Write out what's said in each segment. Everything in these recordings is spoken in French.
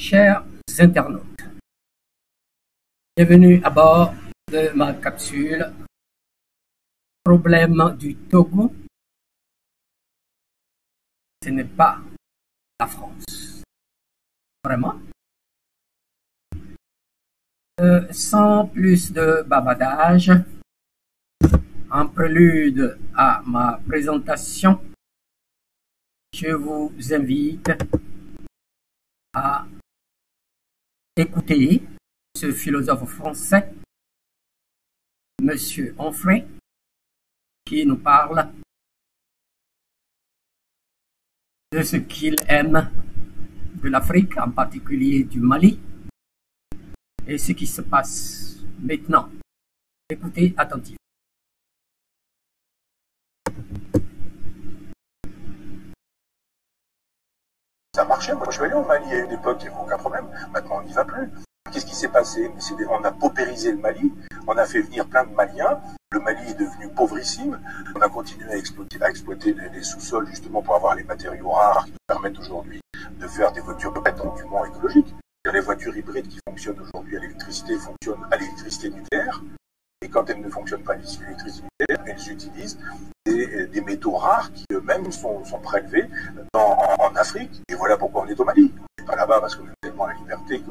chers internautes, bienvenue à bord de ma capsule Problème du Togo. Ce n'est pas la France. Vraiment. Sans plus de bavardage, en prélude à ma présentation, je vous invite à écouter ce philosophe français, Monsieur Onfray, qui nous parle de ce qu'il aime de l'Afrique, en particulier du Mali, et ce qui se passe maintenant. Écoutez attentivement. Ça marchait, moi je vais aller au Mali à une époque, il n'y avait aucun problème. Maintenant on n'y va plus. Qu'est-ce qui s'est passé? On a paupérisé le Mali, on a fait venir plein de Maliens, le Mali est devenu pauvrissime, on a continué à exploiter les sous-sols justement pour avoir les matériaux rares qui nous permettent aujourd'hui de faire des voitures prétendument écologiques. Les voitures hybrides qui fonctionnent aujourd'hui à l'électricité fonctionnent à l'électricité nucléaire, et quand elles ne fonctionnent pas à l'électricité nucléaire, elles utilisent des métaux rares qui eux-mêmes sont prélevés en Afrique, et voilà pourquoi on est au Mali. On n'est pas là-bas parce qu'on a tellement la liberté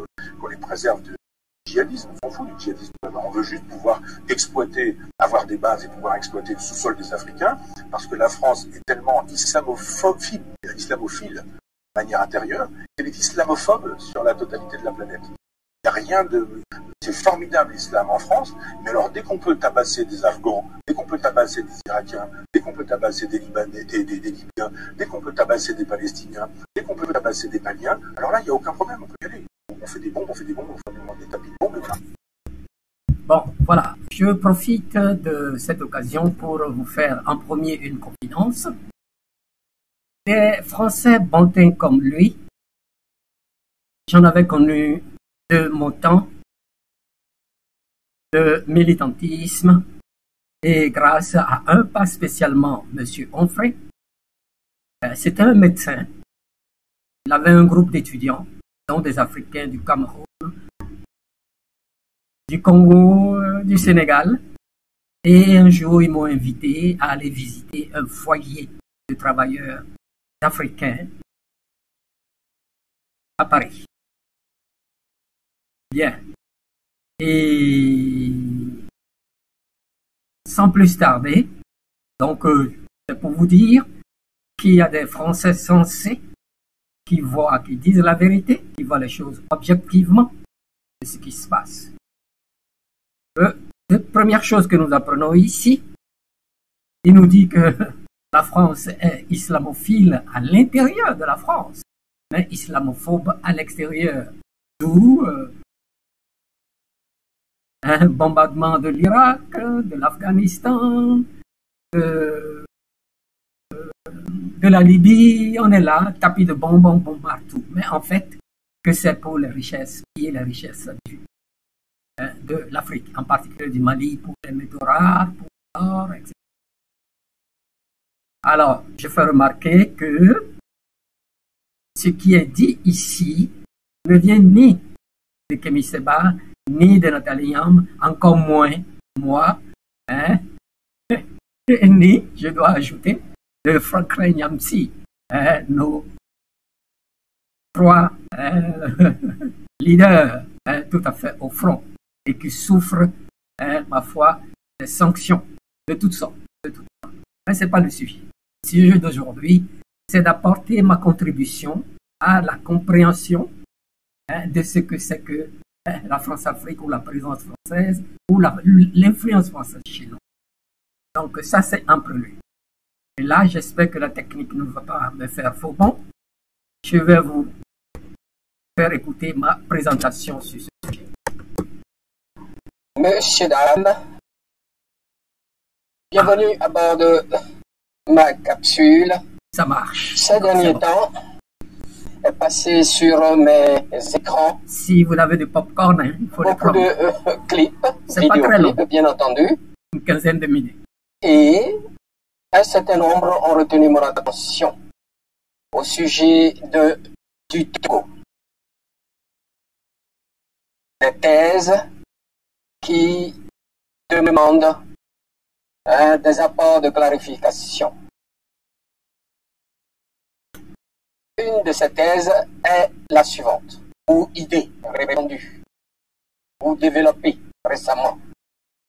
qu'on les préserve du djihadisme, on s'en fout du djihadisme. On veut juste pouvoir exploiter, avoir des bases et pouvoir exploiter le sous-sol des Africains, parce que la France est tellement islamophile de manière intérieure, qu'elle est islamophobe sur la totalité de la planète. Il n'y a rien de... C'est formidable l'islam en France, mais alors dès qu'on peut tabasser des Afghans, dès qu'on peut tabasser des Irakiens, dès qu'on peut tabasser des Libanais, des Libyens, dès qu'on peut tabasser des Palestiniens, dès qu'on peut tabasser des Maliens, alors là il n'y a aucun problème, on peut y aller. On fait des bombes, on fait des tapis de bombes, et voilà. Bon, voilà, je profite de cette occasion pour vous faire en premier une confidence. Des Français bantins comme lui, j'en avais connu de mon temps de militantisme, et grâce à un, pas spécialement Monsieur Onfray. C'était un médecin. Il avait un groupe d'étudiants, dont des Africains du Cameroun, du Congo, du Sénégal. Et un jour, ils m'ont invité à aller visiter un foyer de travailleurs africains à Paris. Bien. Et sans plus tarder, donc c'est pour vous dire qu'il y a des Français sensés qui voient, qui disent la vérité, qui voient les choses objectivement de ce qui se passe. La première chose que nous apprenons ici, il nous dit que la France est islamophile à l'intérieur de la France, mais islamophobe à l'extérieur. D'où un bombardement de l'Irak, de l'Afghanistan, de la Libye, on est là, tapis de bombes, on bombe partout. Mais en fait, que c'est pour les richesses, qui est la richesse de l'Afrique, en particulier du Mali, pour les métaux rares, pour l'or, etc. Alors, je fais remarquer que ce qui est dit ici ne vient ni de Kémy Séba, ni de Nathalie Yamb, encore moins moi, ni, je dois ajouter, de Franklin Nyamsi, nos trois leaders tout à fait au front et qui souffrent, ma foi, des sanctions de toutes sortes. Mais ce n'est pas le sujet. Le sujet d'aujourd'hui, c'est d'apporter ma contribution à la compréhension de ce que c'est que la France-Afrique ou la présence française ou l'influence française chez nous. Donc ça, c'est un prélude. Et là, j'espère que la technique ne va pas me faire faux bon. Je vais vous faire écouter ma présentation sur ce sujet. Messieurs, dames, bienvenue à bord de ma capsule. Ça marche. Ces derniers temps, passer sur mes écrans. Si vous avez du popcorn, il faut beaucoup de clips, c'est pas très long, bien entendu. une quinzaine de minutes. Et un certain nombre ont retenu mon attention au sujet du Togo. des thèses qui demandent des apports de clarification. Une de ces thèses est la suivante, ou idée répandue, ou développée récemment.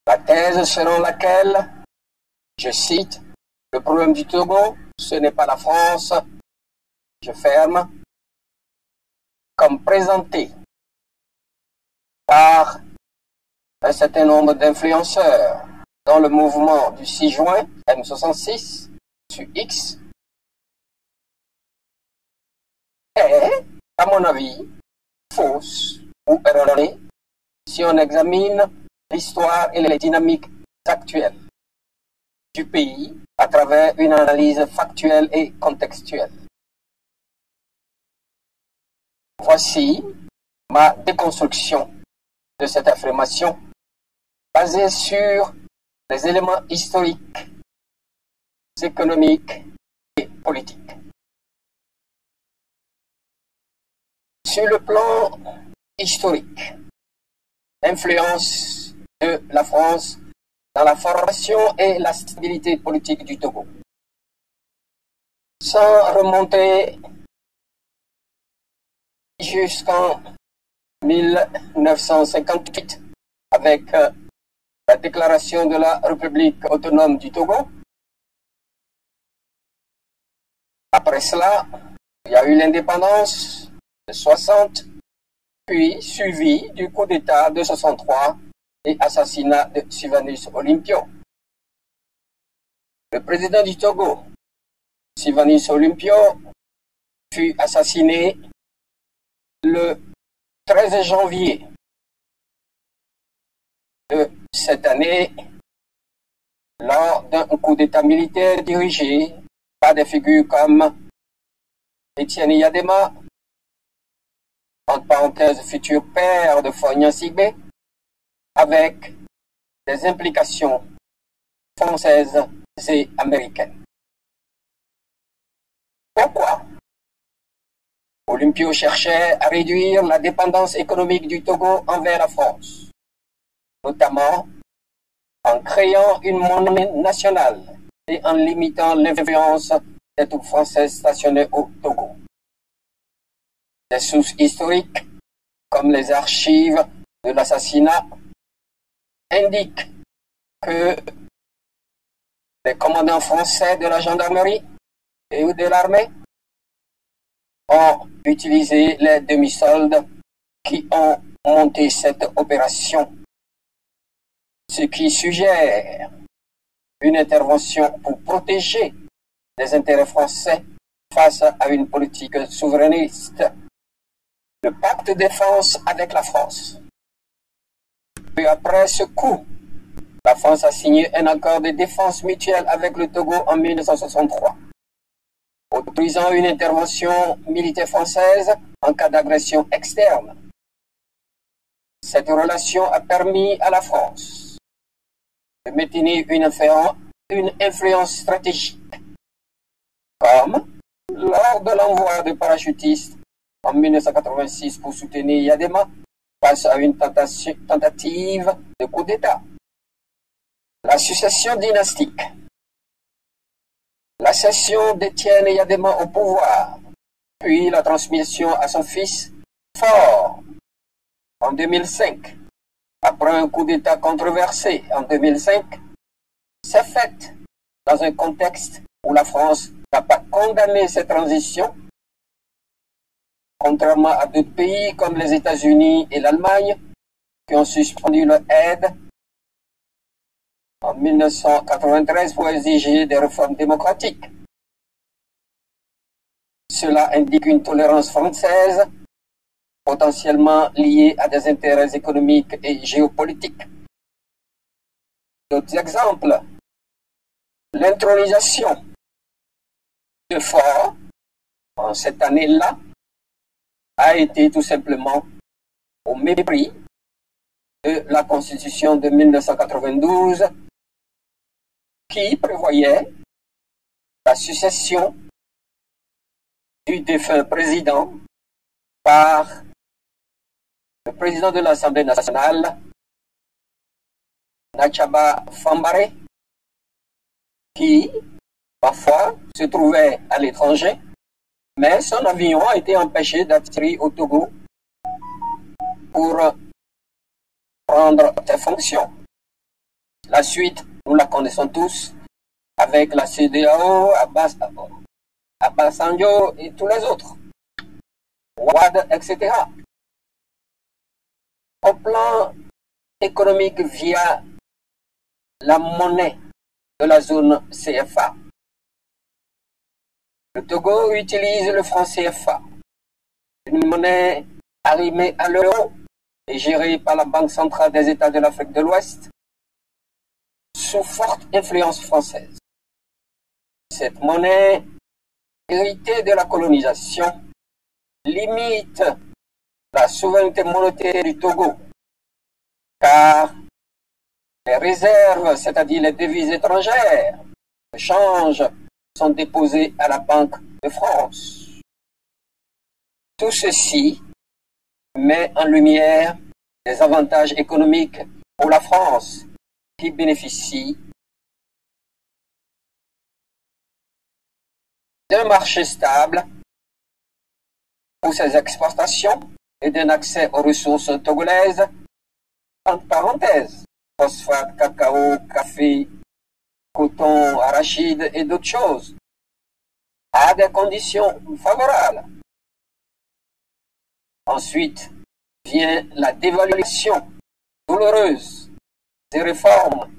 La thèse selon laquelle, je cite, le problème du Togo, ce n'est pas la France, je ferme, comme présenté par un certain nombre d'influenceurs dans le mouvement du 6 juin M66 sur X, est, à mon avis, fausse ou erronée si on examine l'histoire et les dynamiques actuelles du pays à travers une analyse factuelle et contextuelle. Voici ma déconstruction de cette affirmation basée sur des éléments historiques, économiques et politiques. Sur le plan historique, l'influence de la France dans la formation et la stabilité politique du Togo. Sans remonter jusqu'en 1958 avec la déclaration de la République autonome du Togo. Après cela, il y a eu l'indépendance de 60, puis suivi du coup d'État de 63 et assassinat de Sylvanus Olympio. Le président du Togo, Sylvanus Olympio, fut assassiné le 13 janvier de cette année lors d'un coup d'État militaire dirigé par des figures comme Étienne Yadema, entre parenthèses futur père de Fognan Sigbe, avec des implications françaises et américaines. Pourquoi Olympio cherchait à réduire la dépendance économique du Togo envers la France, notamment en créant une monnaie nationale et en limitant l'influence des troupes françaises stationnées au Togo. Des sources historiques, comme les archives de l'assassinat, indiquent que les commandants français de la gendarmerie et de l'armée ont utilisé les demi-soldes qui ont monté cette opération, ce qui suggère une intervention pour protéger les intérêts français face à une politique souverainiste. Le pacte de défense avec la France. Puis après ce coup, la France a signé un accord de défense mutuelle avec le Togo en 1963, autorisant une intervention militaire française en cas d'agression externe. Cette relation a permis à la France de maintenir une influence stratégique, comme lors de l'envoi de parachutistes en 1986 pour soutenir Yadema face à une tentative de coup d'État. La succession dynastique. La cession d'Étienne Yadema au pouvoir, puis la transmission à son fils Faure en 2005, après un coup d'État controversé en 2005, s'est faite dans un contexte où la France n'a pas condamné cette transition, contrairement à d'autres pays comme les États-Unis et l'Allemagne, qui ont suspendu leur aide en 1993 pour exiger des réformes démocratiques. Cela indique une tolérance française potentiellement liée à des intérêts économiques et géopolitiques. D'autres exemples, l'intronisation de Faure en cette année-là a été tout simplement au mépris de la Constitution de 1992 qui prévoyait la succession du défunt président par le président de l'Assemblée nationale, Nachaba Fambaré, qui parfois se trouvait à l'étranger, mais son avion a été empêché d'atterrir au Togo pour prendre ses fonctions. La suite, nous la connaissons tous, avec la CEDEAO, Obasanjo et tous les autres, Wade, etc. Au plan économique via la monnaie de la zone CFA, le Togo utilise le franc CFA, une monnaie arrimée à l'euro et gérée par la Banque centrale des États de l'Afrique de l'Ouest, sous forte influence française. Cette monnaie, héritée de la colonisation, limite la souveraineté monétaire du Togo, car les réserves, c'est-à-dire les devises étrangères, de change, sont déposées à la Banque de France. Tout ceci met en lumière les avantages économiques pour la France, qui bénéficie d'un marché stable pour ses exportations et d'un accès aux ressources togolaises, entre parenthèses, phosphate, cacao, café, coton, arachide et d'autres choses, à des conditions favorables. Ensuite vient la dévaluation douloureuse des réformes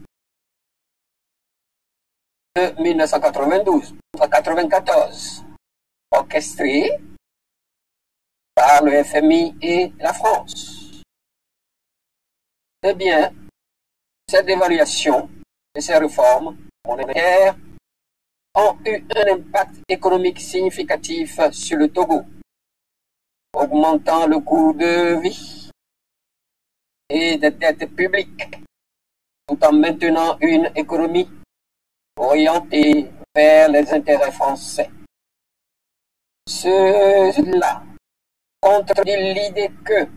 de 1992-94, orchestrées par le FMI et la France. Eh bien, cette dévaluation et ces réformes monétaires ont eu un impact économique significatif sur le Togo, augmentant le coût de vie et des dettes publiques, tout en maintenant une économie orientée vers les intérêts français. Cela contredit l'idée que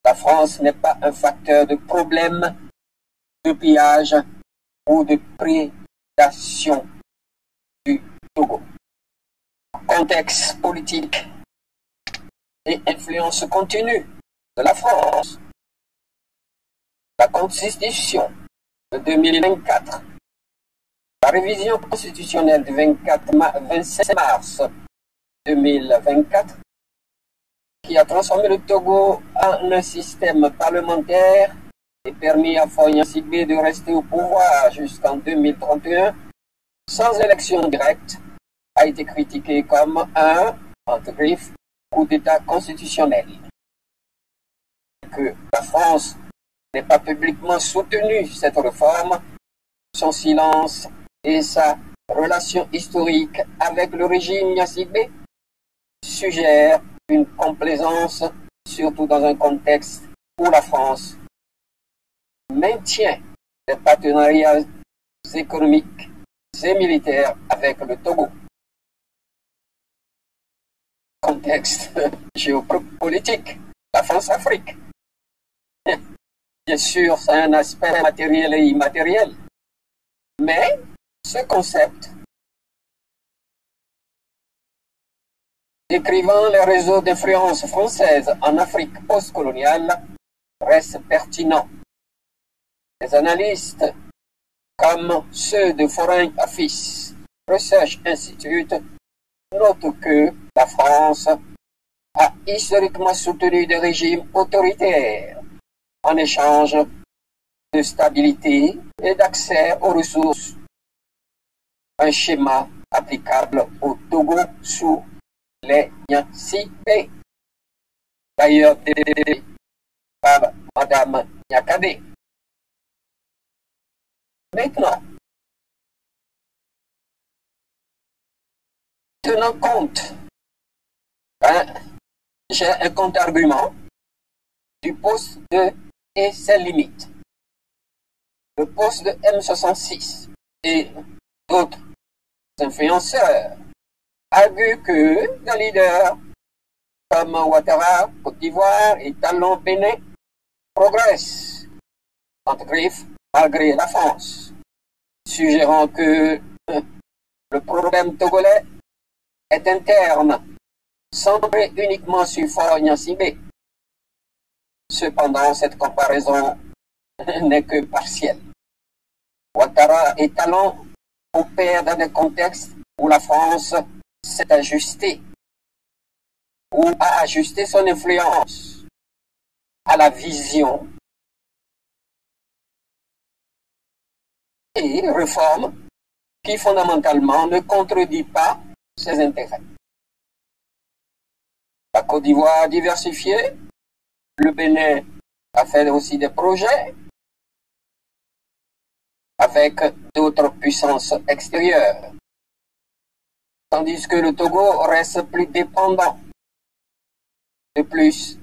la France n'est pas un facteur de problème de pillage ou de prédation du Togo. Contexte politique et influence continue de la France. La Constitution de 2024, la révision constitutionnelle du 26 mars 2024, qui a transformé le Togo en un système parlementaire et permis à Faure Gnassingbé de rester au pouvoir jusqu'en 2031 sans élection directe, a été critiqué comme un, entre griffes, coup d'État constitutionnel. Que la France n'ait pas publiquement soutenu cette réforme, son silence et sa relation historique avec le régime Gnassingbé suggèrent une complaisance, surtout dans un contexte où la France maintient des partenariats économiques et militaires avec le Togo. Contexte géopolitique, la France-Afrique. Bien sûr, c'est un aspect matériel et immatériel, mais ce concept décrivant les réseaux d'influence française en Afrique postcoloniale reste pertinent. Les analystes, comme ceux de Foreign Affairs Research Institute, notent que la France a historiquement soutenu des régimes autoritaires en échange de stabilité et d'accès aux ressources. Un schéma applicable au Togo sous les Gnassingbé, d'ailleurs délégué par Madame Nyakadé. Maintenant, tenant compte, j'ai un contre-argument du poste de et ses limites. Le poste de M66 et d'autres influenceurs arguent que les leaders comme Ouattara, Côte d'Ivoire et Talon, Bénin, progressent entre griffes malgré la France, suggérant que le problème togolais est interne, centré uniquement sur Faure Gnassingbé. Cependant, cette comparaison n'est que partielle. Ouattara et Talon opèrent dans des contextes où la France s'est ajustée ou a ajusté son influence à la vision et réforme qui fondamentalement ne contredit pas ses intérêts. La Côte d'Ivoire a diversifié, le Bénin a fait aussi des projets avec d'autres puissances extérieures, tandis que le Togo reste plus dépendant. De plus,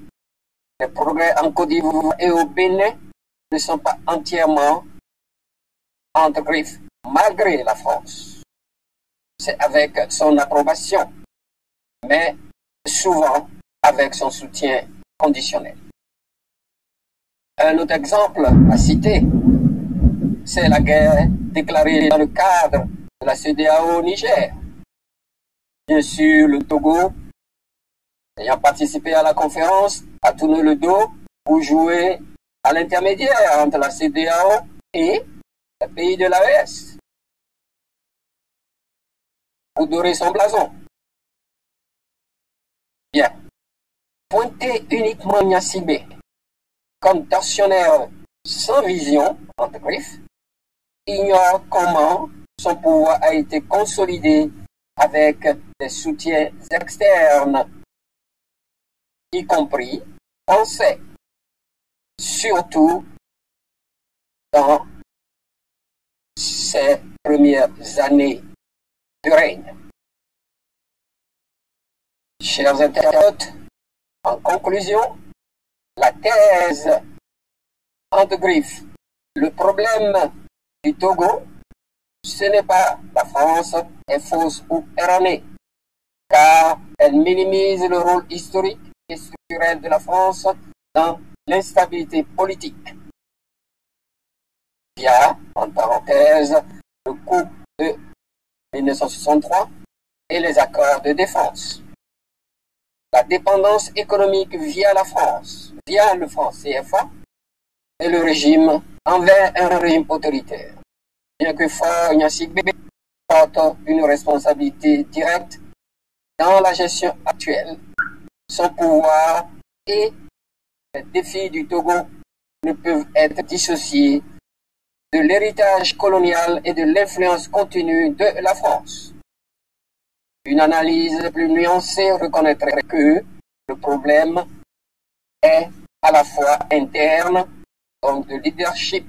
les progrès en Côte d'Ivoire et au Bénin ne sont pas entièrement entre griffes, malgré la France. C'est avec son approbation, mais souvent avec son soutien conditionnel. Un autre exemple à citer, c'est la guerre déclarée dans le cadre de la CEDEAO au Niger. Bien sûr, le Togo, ayant participé à la conférence, a tourné le dos pour jouer à l'intermédiaire entre la CEDEAO et les pays de l'AES, pour dorer son blason. Bien. Pointer uniquement Gnassingbé comme tortionnaire sans vision, entre griffes, ignore comment son pouvoir a été consolidé avec des soutiens externes, y compris français, surtout dans ces premières années de règne. Chers internautes, en conclusion, la thèse entre griffes, le problème du Togo, ce n'est pas la France est fausse ou erronée, car elle minimise le rôle historique et structurel de la France dans l'instabilité politique. Via, en parenthèse, le coup de 1963 et les accords de défense. La dépendance économique via la France, via le franc CFA, et le régime envers un régime autoritaire. Bien que Faure Gnassingbé porte une responsabilité directe dans la gestion actuelle, son pouvoir et les défis du Togo ne peuvent être dissociés de l'héritage colonial et de l'influence continue de la France. Une analyse plus nuancée reconnaîtrait que le problème est à la fois interne, donc de leadership,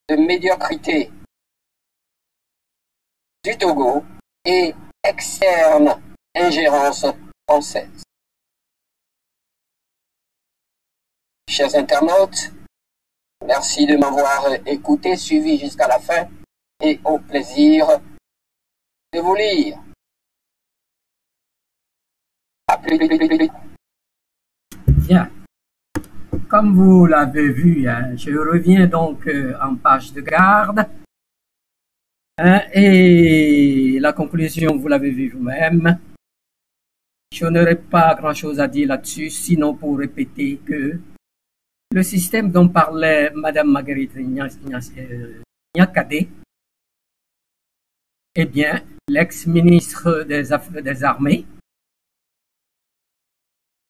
de médiocrité du Togo, et externe, ingérence française. Chers internautes, merci de m'avoir écouté, suivi jusqu'à la fin, et au plaisir de vous lire. À plus. Bien. Comme vous l'avez vu, je reviens donc en page de garde. Et la conclusion, vous l'avez vu vous-même. Je n'aurai pas grand-chose à dire là-dessus, sinon pour répéter que le système dont parlait Madame Marguerite Niakhaté, eh bien, l'ex-ministre des Armées,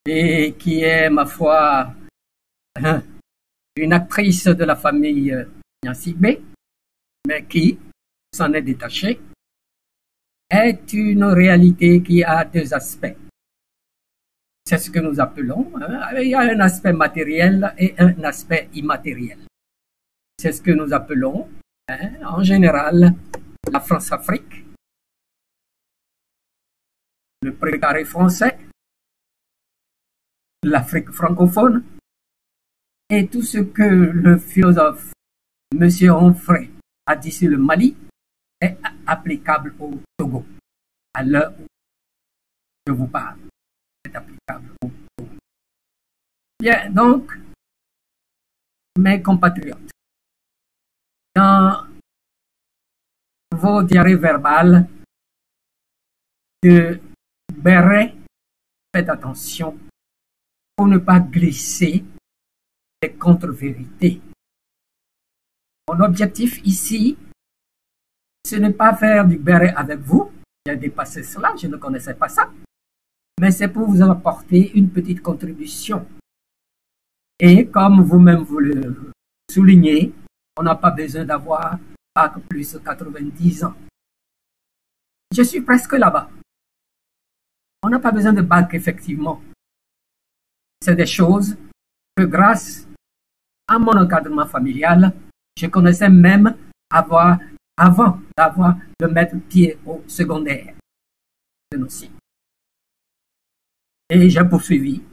et qui est, ma foi, une actrice de la famille Gnassingbé, mais qui s'en est détachée, est une réalité qui a deux aspects. C'est ce que nous appelons, il y a un aspect matériel et un aspect immatériel. C'est ce que nous appelons, en général, la France-Afrique, le précaré français, l'Afrique francophone, et tout ce que le philosophe M. Onfray a dit sur le Mali est applicable au Togo, à l'heure où je vous parle. Bien, donc, mes compatriotes, dans vos diarrhées verbales de béret, faites attention pour ne pas glisser des contre-vérités. Mon objectif ici, ce n'est pas faire du béret avec vous, j'ai dépassé cela, je ne connaissais pas ça, mais c'est pour vous apporter une petite contribution. Et comme vous-même vous le soulignez, on n'a pas besoin d'avoir plus de 90 ans. Je suis presque là-bas. On n'a pas besoin de bac, effectivement. C'est des choses que grâce à mon encadrement familial, je connaissais même avant de mettre pied au secondaire. Et j'ai poursuivi.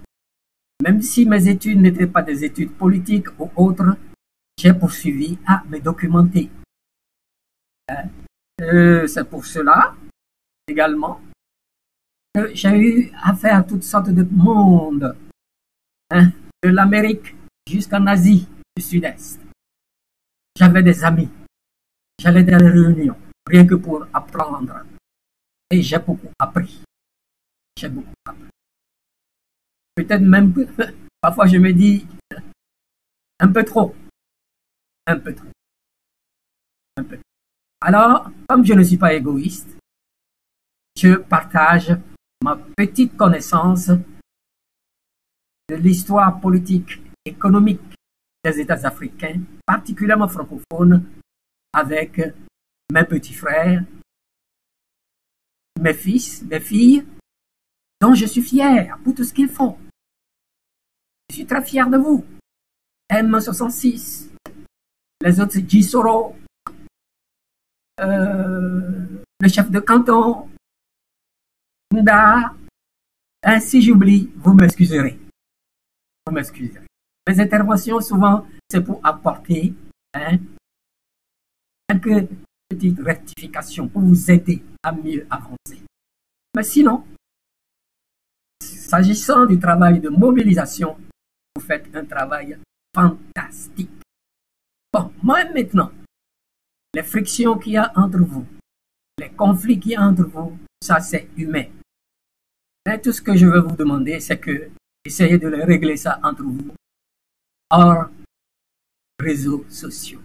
Même si mes études n'étaient pas des études politiques ou autres, j'ai poursuivi à me documenter. C'est pour cela, également, que j'ai eu affaire à toutes sortes de monde, de l'Amérique jusqu'en Asie du Sud-Est. J'avais des amis, j'allais dans les réunions, rien que pour apprendre. Et j'ai beaucoup appris. Peut-être même que parfois je me dis un peu trop. Alors, comme je ne suis pas égoïste, je partage ma petite connaissance de l'histoire politique, économique des États africains, particulièrement francophones, avec mes petits frères, mes fils, mes filles, dont je suis fier pour tout ce qu'ils font. Je suis très fier de vous. M66, les autres Gisoro, le chef de canton, Nda. Si j'oublie, vous m'excuserez. Mes interventions, souvent, c'est pour apporter quelques petites rectifications pour vous aider à mieux avancer. Mais sinon, s'agissant du travail de mobilisation, vous faites un travail fantastique. Bon, moi maintenant, les frictions qu'il y a entre vous, les conflits qu'il y a entre vous, ça c'est humain. Mais tout ce que je veux vous demander, c'est que essayez de régler ça entre vous hors réseaux sociaux.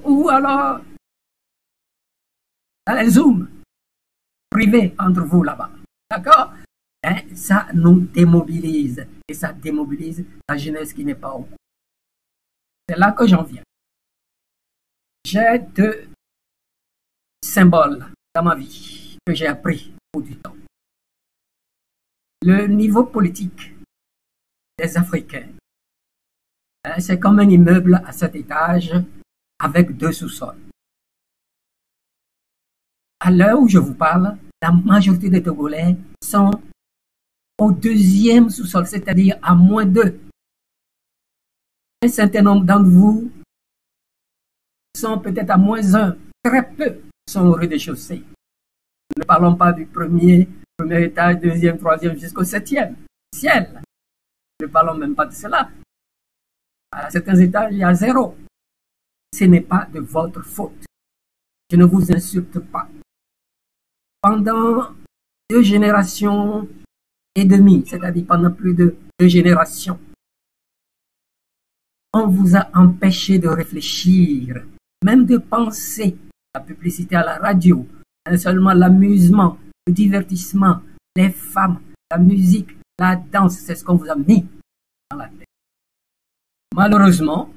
Ou alors, dans les Zooms privés entre vous là-bas. D'accord? Ça nous démobilise. Et ça démobilise la jeunesse qui n'est pas au courant. C'est là que j'en viens. J'ai deux symboles dans ma vie que j'ai appris au du temps. Le niveau politique des Africains, c'est comme un immeuble à 7 étages avec 2 sous-sols. À l'heure où je vous parle, la majorité des Togolais sont au 2e sous-sol, c'est-à-dire à -2. Un certain nombre d'entre vous sont peut-être à -1. Très peu sont au rez-de-chaussée. Ne parlons pas du premier étage, 2e, 3e jusqu'au 7e ciel. Ne parlons même pas de cela. À certains étages, il y a 0. Ce n'est pas de votre faute. Je ne vous insulte pas. Pendant 2 générations et demie, c'est-à-dire pendant plus de 2 générations, on vous a empêché de réfléchir, même de penser. La publicité à la radio, seulement l'amusement, le divertissement, les femmes, la musique, la danse, c'est ce qu'on vous a mis dans la tête. Malheureusement,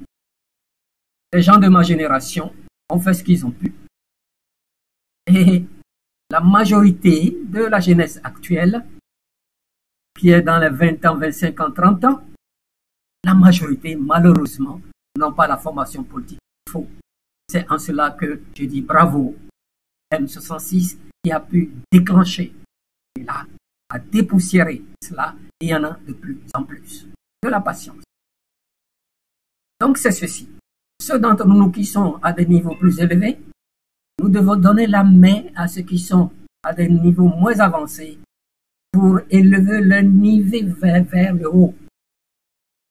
les gens de ma génération ont fait ce qu'ils ont pu. Et la majorité de la jeunesse actuelle, qui est dans les 20 ans, 25 ans, 30 ans, la majorité, malheureusement, n'ont pas la formation politique qu'il faut. C'est en cela que je dis bravo M66 qui a pu déclencher et là, à dépoussiérer cela, et il y en a de plus en plus. De la patience. Donc c'est ceci. Ceux d'entre nous qui sont à des niveaux plus élevés, nous devons donner la main à ceux qui sont à des niveaux moins avancés pour élever le niveau vers le haut,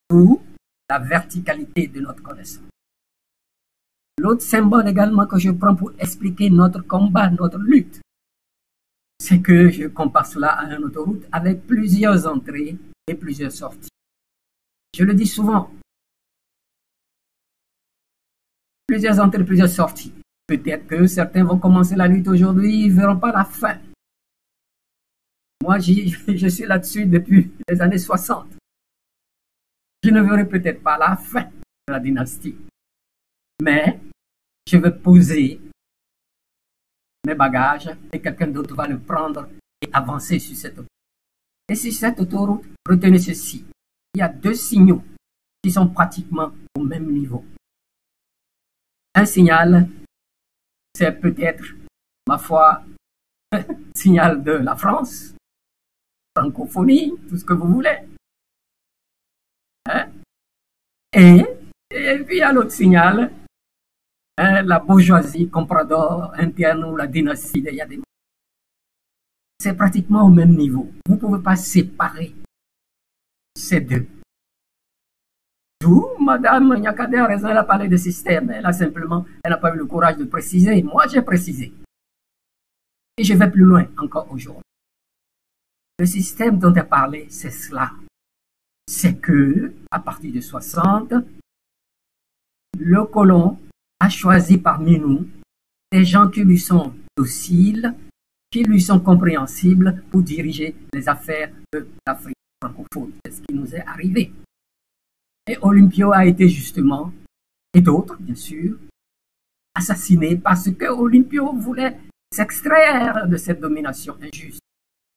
d'où la verticalité de notre connaissance. L'autre symbole également que je prends pour expliquer notre combat, notre lutte, c'est que je compare cela à une autoroute avec plusieurs entrées et plusieurs sorties. Je le dis souvent, plusieurs entrées, plusieurs sorties. Peut-être que certains vont commencer la lutte aujourd'hui, ils ne verront pas la fin. Moi, je suis là-dessus depuis les années 60. Je ne verrai peut-être pas la fin de la dynastie, mais je vais poser mes bagages et quelqu'un d'autre va le prendre et avancer sur cette autoroute. Et sur cette autoroute, retenez ceci. Il y a deux signaux qui sont pratiquement au même niveau. Un signal, c'est peut-être, ma foi, signal de la France, francophonie, tout ce que vous voulez. Hein? Et puis il y a l'autre signal, la bourgeoisie comprador interne ou la dynastie des Yadema. C'est pratiquement au même niveau. Vous ne pouvez pas séparer ces deux. D'où Madame Nyakade a raison, elle a parlé de système. Elle n'a pas eu le courage de préciser. Moi, j'ai précisé. Et je vais plus loin encore aujourd'hui. Le système dont elle parlait, c'est cela. C'est que, à partir de 60, le colon a choisi parmi nous des gens qui lui sont dociles, qui lui sont compréhensibles pour diriger les affaires de l'Afrique francophone. C'est ce qui nous est arrivé. Et Olympio a été justement, et d'autres bien sûr, assassinés parce que Olympio voulait s'extraire de cette domination injuste.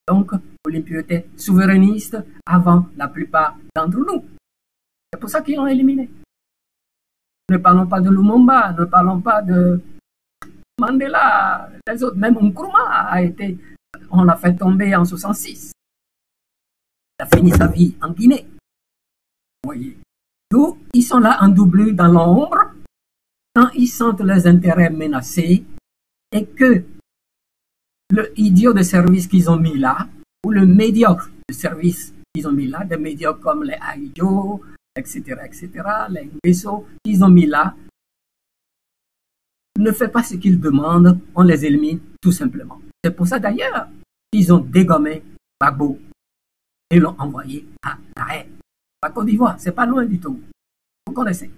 Donc, Olympio était souverainiste avant la plupart d'entre nous. C'est pour ça qu'ils l'ont éliminé. Ne parlons pas de Lumumba, ne parlons pas de Mandela, les autres. Même Nkrumah on l'a fait tomber en 66. Il a fini sa vie en Guinée. Vous voyez. D'où ils sont là en double dans l'ombre, quand ils sentent leurs intérêts menacés et que le idiot de service qu'ils ont mis là, ou le médiocre de service qu'ils ont mis là, des médiocres comme les Aïdjo, etc., les Nguesso, qu'ils ont mis là, ne fait pas ce qu'ils demandent, on les élimine tout simplement. C'est pour ça d'ailleurs qu'ils ont dégommé Gbagbo et l'ont envoyé à l'arrêt. La Côte d'Ivoire, c'est pas loin du tout. Vous connaissez.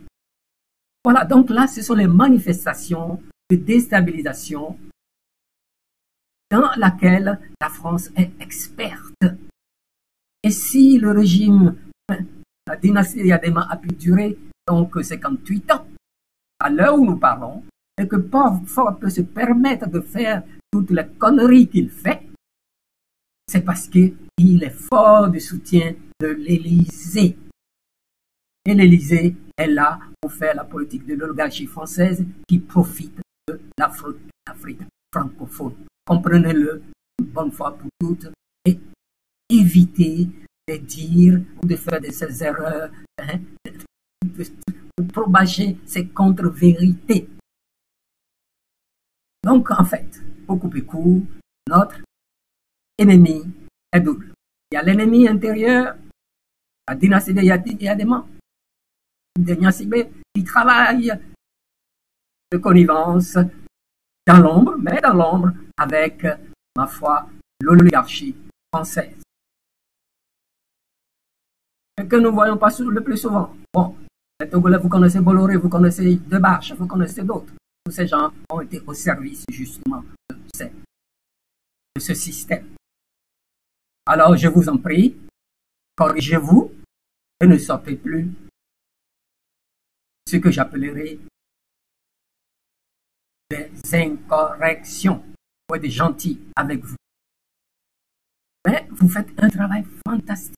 Voilà, donc là, ce sont les manifestations de déstabilisation dans laquelle la France est experte. Et si le régime, la dynastie Yadema a pu durer donc 58 ans, à l'heure où nous parlons, et que Ford peut se permettre de faire toutes les conneries qu'il fait, c'est parce qu'il est fort du soutien de l'Élysée. Et l'Élysée est là pour faire la politique de l'oligarchie française qui profite de l'Afrique francophone. Comprenez-le une bonne fois pour toutes et évitez de dire ou de faire de ces erreurs, de propager ces contre-vérités. Donc, en fait, pour couper court, notre ennemi est double. Il y a l'ennemi intérieur, la dynastie de Yadema, de Gnassingbé, qui travaille de connivence dans l'ombre, mais dans l'ombre, avec, ma foi, l'oligarchie française. Et que nous ne voyons pas le plus souvent. Bon, les Togolais, vous connaissez Bolloré, vous connaissez Debache, vous connaissez d'autres. Tous ces gens ont été au service, justement, de ce système. Alors, je vous en prie, corrigez-vous et ne sortez plus ce que j'appellerai des incorrections. Vous êtes gentils avec vous. Mais vous faites un travail fantastique.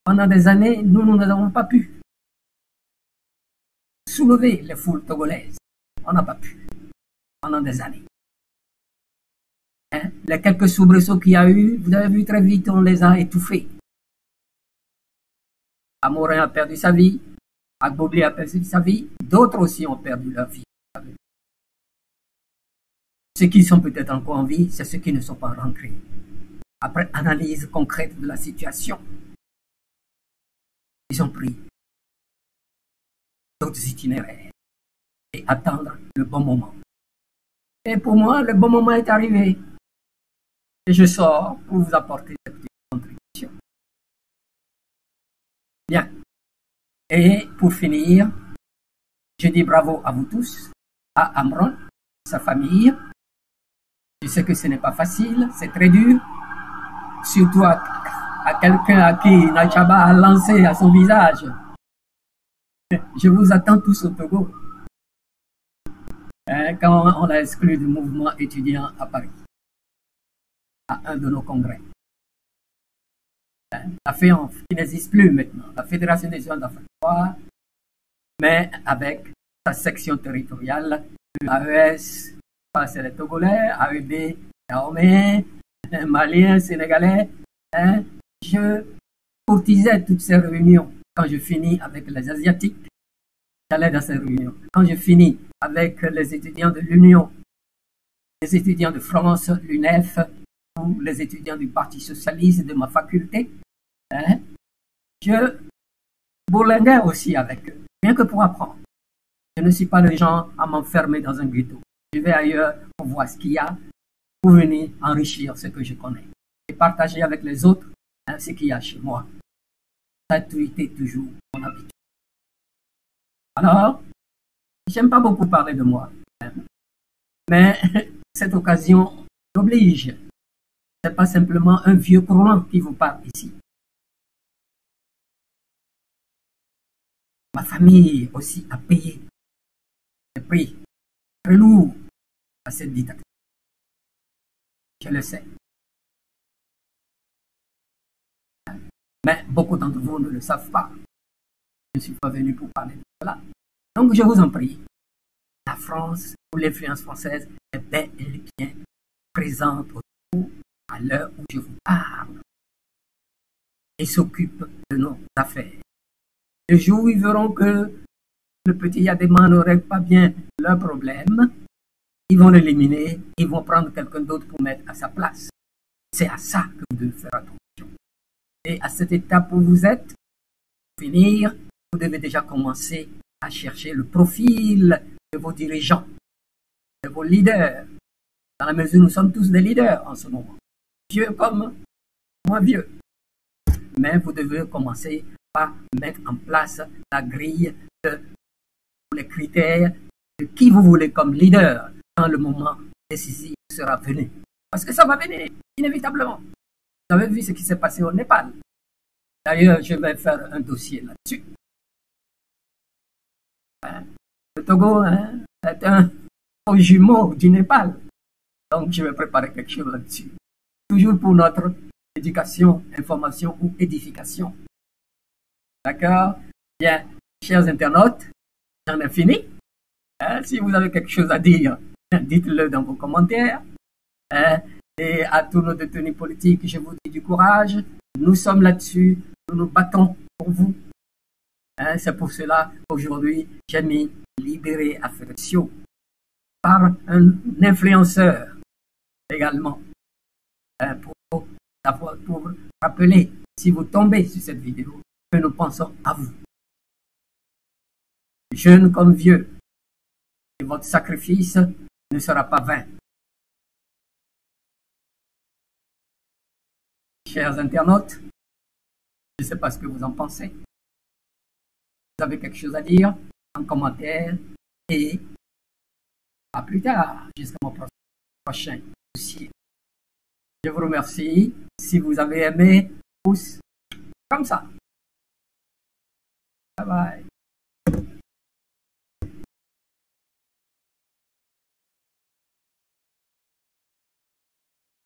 Pendant des années, nous n'avons pas pu soulever les foules togolaises. On n'a pas pu. Pendant des années. Les quelques soubresauts qu'il y a eu, vous avez vu très vite, on les a étouffés. Amorin a perdu sa vie. Agbobli a perdu sa vie. D'autres aussi ont perdu leur vie. Ceux qui sont peut-être encore en vie, c'est ceux qui ne sont pas rentrés. après analyse concrète de la situation, ils ont pris d'autres itinéraires et attendre le bon moment. Et pour moi, le bon moment est arrivé. Et je sors pour vous apporter cette petite contribution. Bien. Et pour finir, je dis bravo à vous tous, à Amron, sa famille. Je sais que ce n'est pas facile, c'est très dur. Surtout à quelqu'un à qui Nachaba a lancé à son visage. Je vous attends tous au Togo. Quand on l'a exclu du mouvement étudiant à Paris, à un de nos congrès. La FEANF, qui n'existe plus maintenant, la Fédération des étudiants d'Afrique noire, mais avec sa section territoriale, l'AES, c'est les Togolais, AEB, Yaoundé, Maliens, Sénégalais. Je courtisais toutes ces réunions. Quand je finis avec les Asiatiques, j'allais dans ces réunions. Quand je finis avec les étudiants de l'Union, les étudiants de France, l'UNEF, ou les étudiants du Parti socialiste de ma faculté, je bourlinguais aussi avec eux, rien que pour apprendre. Je ne suis pas le genre à m'enfermer dans un ghetto. Je vais ailleurs pour voir ce qu'il y a, pour venir enrichir ce que je connais et partager avec les autres ce qu'il y a chez moi. Ça a été toujours mon habitude. Alors, j'aime pas beaucoup parler de moi, mais cette occasion m'oblige. C'est pas simplement un vieux courant qui vous parle ici. Ma famille aussi a payé des prix très lourds à cette dictature. Je le sais. Mais beaucoup d'entre vous ne le savent pas. Je ne suis pas venu pour parler de cela. Donc je vous en prie, la France ou l'influence française est bel et bien présente autour à l'heure où je vous parle et s'occupe de nos affaires. Le jour où ils verront que le petit Yadema ne règle pas bien leurs problèmes, ils vont l'éliminer, ils vont prendre quelqu'un d'autre pour mettre à sa place. C'est à ça que vous devez faire attention. Et à cette étape où vous êtes, pour finir, vous devez déjà commencer à chercher le profil de vos dirigeants, de vos leaders, dans la mesure où nous sommes tous des leaders en ce moment. Vieux comme moins vieux. Mais vous devez commencer par mettre en place la grille de les critères de qui vous voulez comme leader quand le moment décisif sera venu. Parce que ça va venir, inévitablement. Vous avez vu ce qui s'est passé au Népal. D'ailleurs, je vais faire un dossier là-dessus. Le Togo est un faux jumeau du Népal. Donc, je vais préparer quelque chose là-dessus. Toujours pour notre éducation, information ou édification. D'accord? Bien, chers internautes, j'en ai fini. Si vous avez quelque chose à dire, dites-le dans vos commentaires. Et à tous nos détenus politiques, je vous dis du courage. Nous sommes là-dessus. Nous nous battons pour vous. C'est pour cela qu'aujourd'hui, j'ai mis Libéré Affection par un influenceur également. Pour rappeler, si vous tombez sur cette vidéo, que nous pensons à vous. Jeunes comme vieux, et votre sacrifice ne sera pas vain. Chers internautes, je ne sais pas ce que vous en pensez. Vous avez quelque chose à dire en commentaire et à plus tard, jusqu'à mon prochain dossier. Je vous remercie. Si vous avez aimé, pouce comme ça. Bye bye.